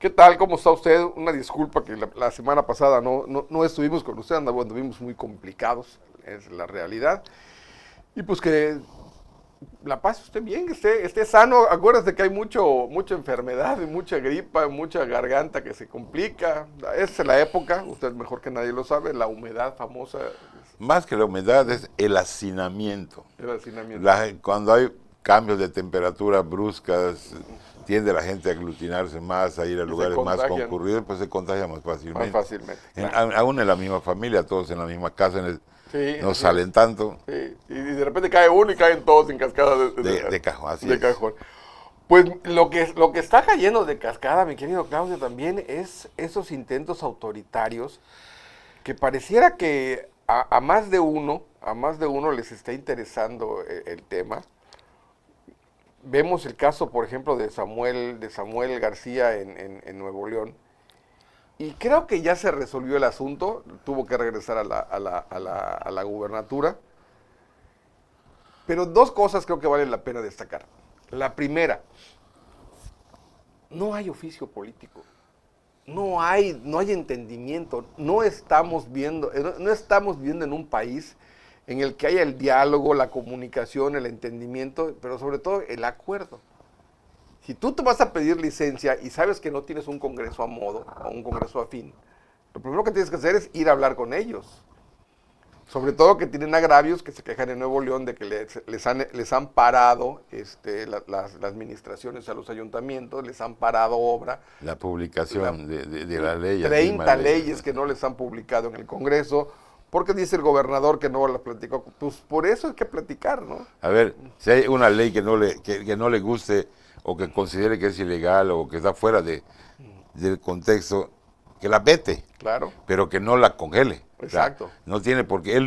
¿Qué tal? ¿Cómo está usted? Una disculpa que la semana pasada no estuvimos con usted, anduvimos muy complicados, es la realidad. Y pues que la pase usted bien, que esté sano. Acuérdate que hay mucha enfermedad, mucha gripa, mucha garganta que se complica. Es la época, usted mejor que nadie lo sabe, la humedad famosa, Más que la humedad es el hacinamiento. el hacinamiento. Cuando hay cambios de temperatura bruscas, tiende la gente a aglutinarse más, a ir a Y se lugares más contagian concurridos, pues se contagia más más fácilmente. fácilmente. Claro. Aún en la misma familia, todos en la misma casa, Sí, no así salen es. tanto Sí, y de repente cae uno y caen todos en cascada de cajón, así de es. cajón. Pues lo que está cayendo de cascada, mi querido Claudio, también es esos intentos autoritarios que pareciera que a más de uno les está interesando el tema. Vemos el caso, por ejemplo, de Samuel García en Nuevo León. Y creo que ya se resolvió el asunto, tuvo que regresar a la gubernatura. Pero dos cosas creo que valen la pena destacar. La primera, no hay oficio político. No hay entendimiento. No estamos viendo en un país en el que haya el diálogo, la comunicación, el entendimiento, pero sobre todo el acuerdo. Si tú te vas a pedir licencia y sabes que no tienes un congreso a modo o un congreso afín, lo primero que tienes que hacer es ir a hablar con ellos. Sobre todo que tienen agravios, que se quejan en Nuevo León de que les han parado las administraciones a los ayuntamientos, les han parado obra. La publicación de la ley. 30 leyes que no les han publicado en el Congreso, porque dice el gobernador que no las platicó. Pues por eso hay que platicar, ¿no? A ver, si hay una ley que no le guste o que considere que es ilegal o que está fuera del contexto, que la vete, Claro, pero que no la congele. exacto. O sea, él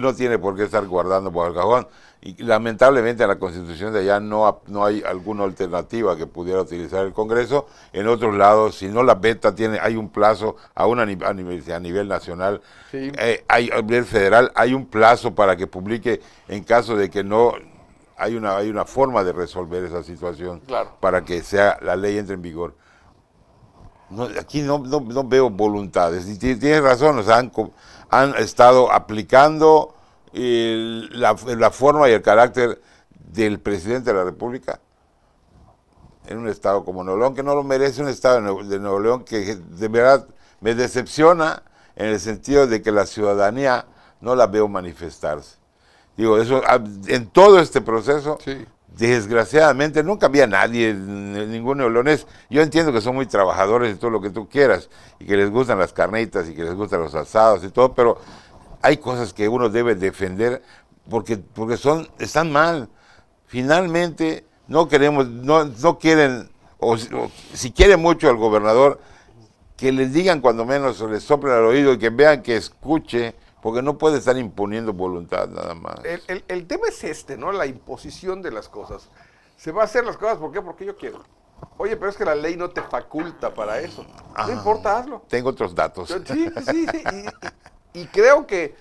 no tiene por qué estar guardando por el cajón. Y lamentablemente en la Constitución de allá no hay alguna alternativa que pudiera utilizar el Congreso. En otros lados, si no la veta, hay un plazo, aún a nivel nacional, Sí. a nivel federal, hay un plazo para que publique en caso de que no. Hay una forma de resolver esa situación Claro. para que la ley entre en vigor. Aquí no veo voluntades. Y tienes razón, o sea, han estado aplicando la forma y el carácter del presidente de la República en un estado como Nuevo León, que no lo merece, un estado de Nuevo León que de verdad me decepciona en el sentido de que la ciudadanía no la veo manifestarse. Digo, eso en todo este proceso, Sí. desgraciadamente nunca había nadie, ningún neoleonés. Yo entiendo que son muy trabajadores y todo lo que tú quieras, y que les gustan las carnitas y que les gustan los asados y todo, pero hay cosas que uno debe defender porque están mal. Finalmente no quieren, o si quieren mucho al gobernador, que les digan cuando menos o les soplen al oído y que vean que escuche, porque no puede estar imponiendo voluntad nada más. El tema es ¿no? La imposición de las cosas. Se va a hacer las cosas, ¿por qué? Porque yo quiero. Oye, pero es que la ley no te faculta para eso. No importa, hazlo. Tengo otros datos. Sí, sí, sí. Y creo que,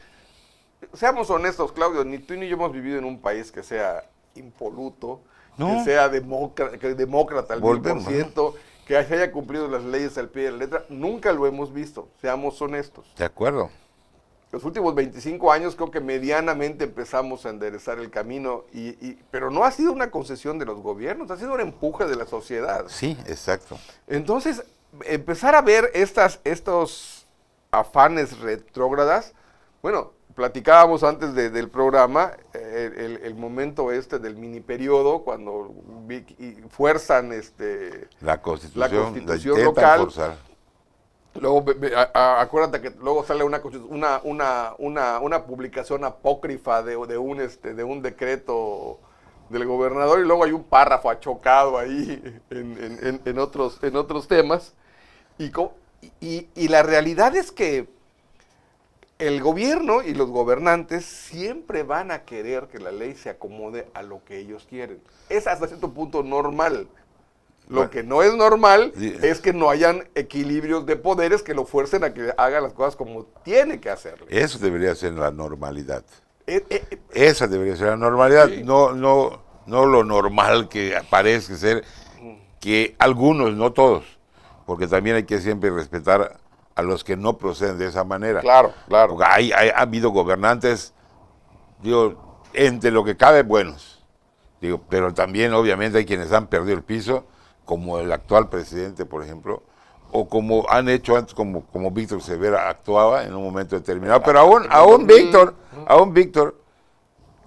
seamos honestos, Claudio, ni tú ni yo hemos vivido en un país que sea impoluto, No. que sea demócrata al Volvemos, 1000%, que se haya cumplido las leyes al pie de la letra. Nunca lo hemos visto, seamos honestos. De acuerdo. Los últimos 25 años creo que medianamente empezamos a enderezar el camino, pero no ha sido una concesión de los gobiernos, ha sido un empuje de la sociedad. Sí, exacto. Entonces, empezar a ver estos afanes retrógradas, bueno, platicábamos antes del programa, el momento del mini periodo, cuando fuerzan La constitución constitución intentan local. forzar. Luego, acuérdate que luego sale una publicación apócrifa de un decreto del gobernador, y luego hay un párrafo achocado ahí en otros temas. Y la realidad es que el gobierno y los gobernantes siempre van a querer que la ley se acomode a lo que ellos quieren. Es hasta cierto punto normal. Lo que no es normal es que no hayan equilibrios de poderes que lo fuercen a que haga las cosas como tiene que hacerle. Eso debería ser la normalidad. Eh, eh, Esa debería ser la normalidad, Sí. no lo normal que parece ser, que algunos, no todos, porque también hay que siempre respetar a los que no proceden de esa manera. Claro, claro. Porque ha habido gobernantes, digo, entre lo que cabe, buenos. Digo, pero también obviamente hay quienes han perdido el piso, como el actual presidente, por ejemplo, o como han hecho antes, como Víctor Severa actuaba en un momento determinado. Pero aún Víctor,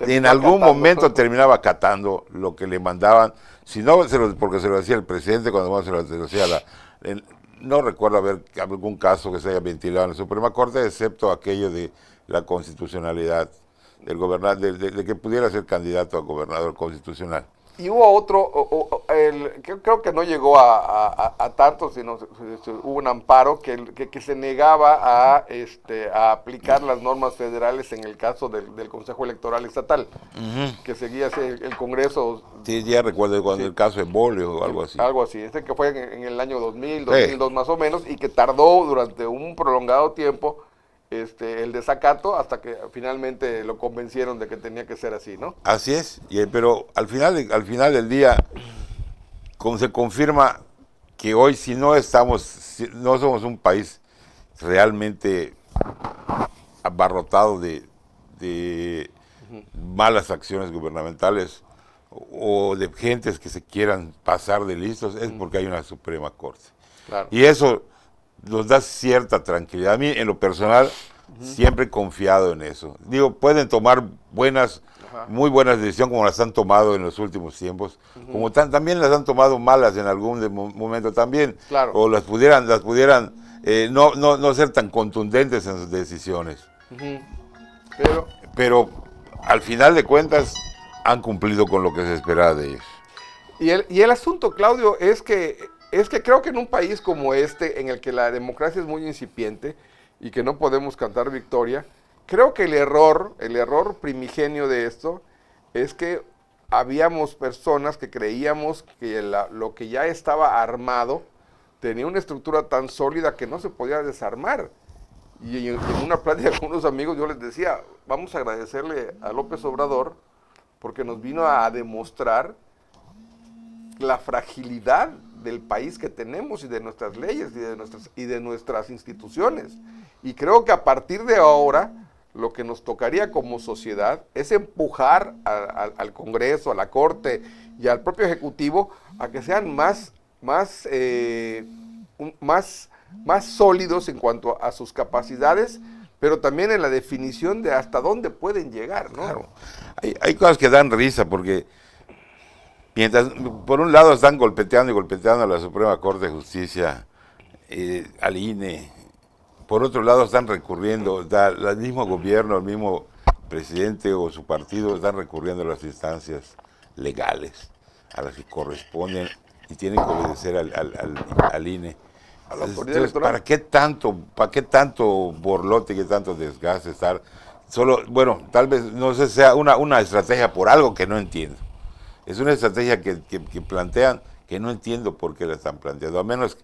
en algún momento terminaba acatando lo que le mandaban, si no, porque se lo decía el presidente, cuando se lo decía no recuerdo haber algún caso que se haya ventilado en la Suprema Corte, excepto aquello de la constitucionalidad del gobernador, de que pudiera ser candidato a gobernador constitucional. Y hubo otro, creo que no llegó a tanto, sino hubo un amparo que se negaba a aplicar las normas federales en el caso del Consejo Electoral Estatal, que seguía el Congreso. Sí, ya recuerdo cuando el caso de Bolio o algo así. Algo así, que fue en el año 2002 más o menos, y que tardó durante un prolongado tiempo el desacato hasta que finalmente lo convencieron de que tenía que ser así, ¿no? Así es, pero al final del día se confirma que hoy si no somos un país realmente abarrotado de malas acciones gubernamentales o de gentes que se quieran pasar de listos, es porque hay una Suprema Corte. Claro. Y eso nos da cierta tranquilidad. A mí, en lo personal, siempre he confiado en eso. Digo, pueden tomar muy buenas decisiones como las han tomado en los últimos tiempos, como también las han tomado malas en algún momento también, claro. O las pudieran no ser tan contundentes en sus decisiones. Pero al final de cuentas han cumplido con lo que se esperaba de ellos. Y el asunto, Claudio, es que creo que en un país como en el que la democracia es muy incipiente y que no podemos cantar victoria, creo que el error primigenio de esto es que habíamos personas que creíamos que lo que ya estaba armado tenía una estructura tan sólida que no se podía desarmar. Y en una plática con unos amigos yo les decía, vamos a agradecerle a López Obrador porque nos vino a demostrar la fragilidad del país que tenemos y de nuestras leyes y de nuestras instituciones. Y creo que a partir de ahora lo que nos tocaría como sociedad es empujar al Congreso, a la Corte y al propio Ejecutivo a que sean más sólidos en cuanto a sus capacidades, pero también en la definición de hasta dónde pueden llegar, ¿no? Claro. Hay cosas que dan risa porque mientras por un lado están golpeteando a la Suprema Corte de Justicia, al INE, por otro lado están recurriendo, el mismo gobierno, el mismo presidente o su partido están recurriendo a las instancias legales, a las que corresponden y tienen que obedecer al INE. Entonces, ¿para qué tanto borlote, qué tanto desgaste estar? Bueno, tal vez no sé, sea una estrategia por algo que no entiendo. Es una estrategia que plantean que no entiendo por qué la están planteando. A menos,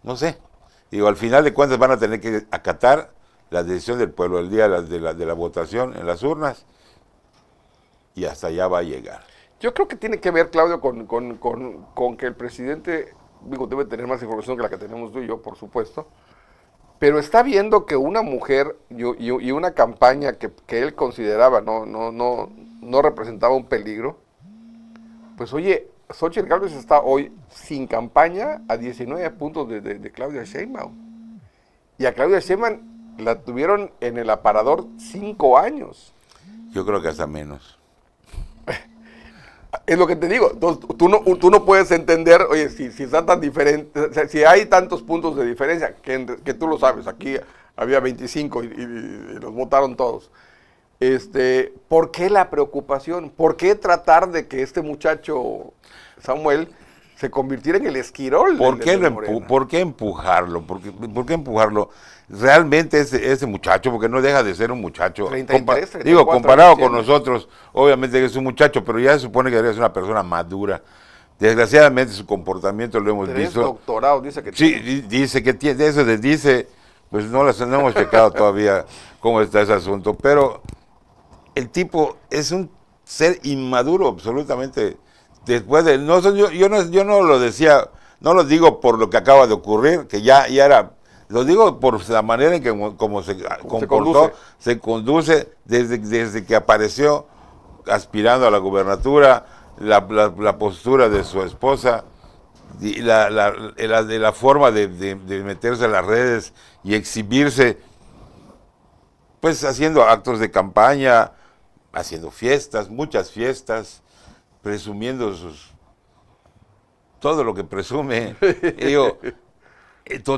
no sé. Digo, al final de cuentas van a tener que acatar la decisión del pueblo el día de la votación en las urnas y hasta allá va a llegar. Yo creo que tiene que ver, Claudio, con que el presidente, digo, debe tener más información que la que tenemos tú y yo, por supuesto, pero está viendo que una mujer y una campaña que él consideraba no representaba un peligro. Pues oye, Xochitl Gálvez está hoy sin campaña a 19 puntos de Claudia Sheinbaum. Y a Claudia Sheinbaum la tuvieron en el aparador 5 años. Yo creo que hasta menos. Es lo que te digo, tú no puedes entender, oye, si está tan diferente, o sea, si hay tantos puntos de diferencia, que tú lo sabes, aquí había 25 y los votaron todos. ¿Por qué la preocupación? ¿Por qué tratar de que este muchacho, Samuel, se convirtiera en el Esquirol? ¿Por qué empujarlo? ¿Por qué empujarlo? Realmente ese muchacho, porque no deja de ser un muchacho. 33, 34, digo, comparado con nosotros, obviamente que es un muchacho, pero ya se supone que debería ser una persona madura. Desgraciadamente su comportamiento lo hemos visto. Doctorado, dice que sí, tiene. Dice que tiene, eso les dice, pues no hemos checado todavía cómo está ese asunto, pero el tipo es un ser inmaduro absolutamente. Después de yo no lo decía No lo digo por lo que acaba de ocurrir, que ya era, lo digo por la manera en que como se comportó, se conduce desde que apareció aspirando a la gubernatura, la postura de su esposa, y la forma de meterse en las redes y exhibirse, pues haciendo actos de campaña, haciendo fiestas, muchas fiestas, presumiendo todo lo que presume. Y digo,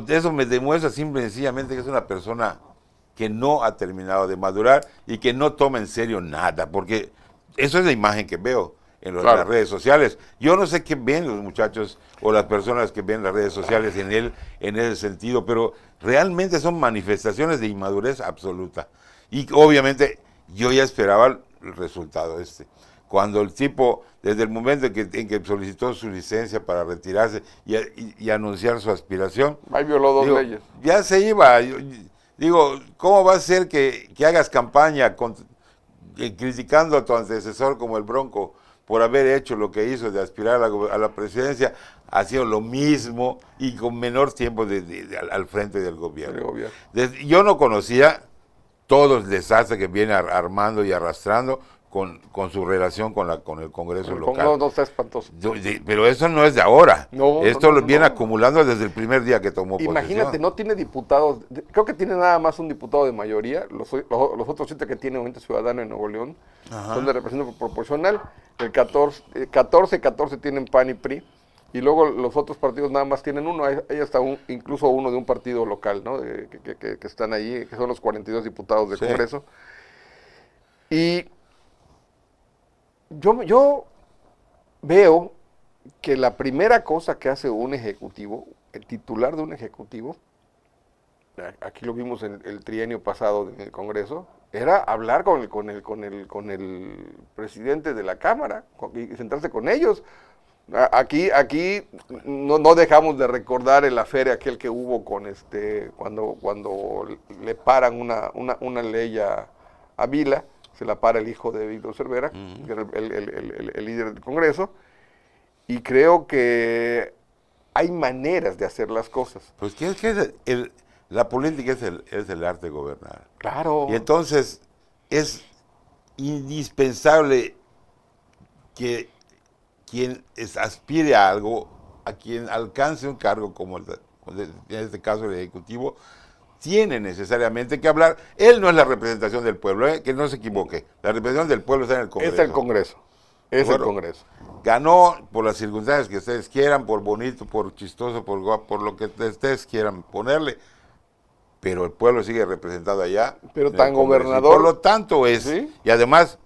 eso me demuestra simple y sencillamente que es una persona que no ha terminado de madurar y que no toma en serio nada, porque eso es la imagen que veo en las redes sociales. Yo no sé qué ven los muchachos o las personas que ven las redes sociales en ese sentido, pero realmente son manifestaciones de inmadurez absoluta. Y obviamente yo ya esperaba el resultado cuando el tipo, desde el momento en que solicitó su licencia para retirarse y anunciar su aspiración, ahí violó dos leyes. Ya se iba. Digo, ¿cómo va a ser que hagas campaña criticando a tu antecesor como el Bronco por haber hecho lo que hizo de aspirar a la presidencia, haciendo lo mismo y con menor tiempo al frente del gobierno? Yo no conocía todo el desastre que viene armando y arrastrando con su relación con el Congreso local. No, está espantoso. Pero eso no es de ahora. Esto lo viene no. acumulando desde el primer día que tomó posesión. Imagínate, no tiene diputados, creo que tiene nada más un diputado de mayoría, los otros 7 que tiene Movimiento Ciudadano en Nuevo León son de representación proporcional, el 14 tienen PAN y PRI, y luego los otros partidos nada más tienen uno, hay hasta incluso uno de un partido local, ¿no? Que están ahí, que son los 42 diputados del Congreso. Y yo veo que la primera cosa que hace un ejecutivo, el titular de un ejecutivo, aquí lo vimos en el trienio pasado en el Congreso, era hablar con el presidente de la Cámara y sentarse con ellos. Aquí no dejamos de recordar el aferre aquel que hubo con cuando le paran una ley a Vila, se la para el hijo de Víctor Cervera, que era el líder del Congreso, y creo que hay maneras de hacer las cosas. Pues que la política es el arte de gobernar. Claro. Y entonces es indispensable que quien aspire a algo, a quien alcance un cargo como en este caso el Ejecutivo, tiene necesariamente que hablar. Él no es la representación del pueblo, que no se equivoque. La representación del pueblo está en el Congreso. Es el Congreso. El Congreso. Ganó por las circunstancias que ustedes quieran, por bonito, por chistoso, por lo que ustedes quieran ponerle. Pero el pueblo sigue representado allá. Pero tan gobernador. Por lo tanto ¿Sí? Y además,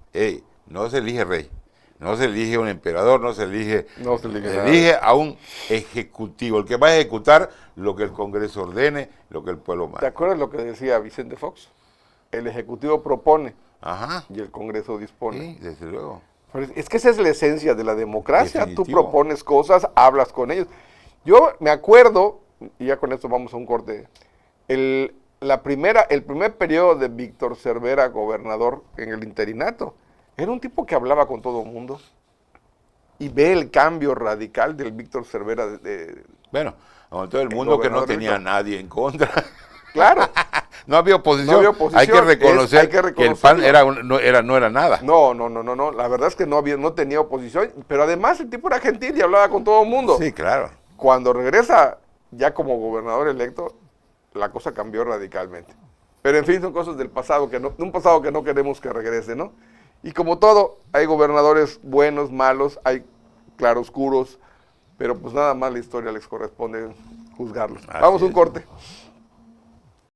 no se elige rey. No se elige un emperador, se elige a un ejecutivo, el que va a ejecutar lo que el Congreso ordene, lo que el pueblo manda. ¿Te acuerdas lo que decía Vicente Fox? El Ejecutivo propone y el Congreso dispone. Sí, desde luego. Es que esa es la esencia de la democracia. Definitivo. Tú propones cosas, hablas con ellos. Yo me acuerdo, y ya con esto vamos a un corte, el primer periodo de Víctor Cervera, gobernador en el interinato, era un tipo que hablaba con todo el mundo. Y ve el cambio radical del Víctor Cervera. Bueno, con todo el mundo que no tenía a nadie en contra. Claro. No había oposición. Hay que reconocer que el PAN no era nada. No. La verdad es que no tenía oposición. Pero además el tipo era gentil y hablaba con todo el mundo. Sí, claro. Cuando regresa ya como gobernador electo, la cosa cambió radicalmente. Pero en fin, son cosas del pasado, de un pasado que no queremos que regrese, ¿no? Y como todo, hay gobernadores buenos, malos, hay claroscuros, pero pues nada más la historia les corresponde juzgarlos. Vamos a un corte.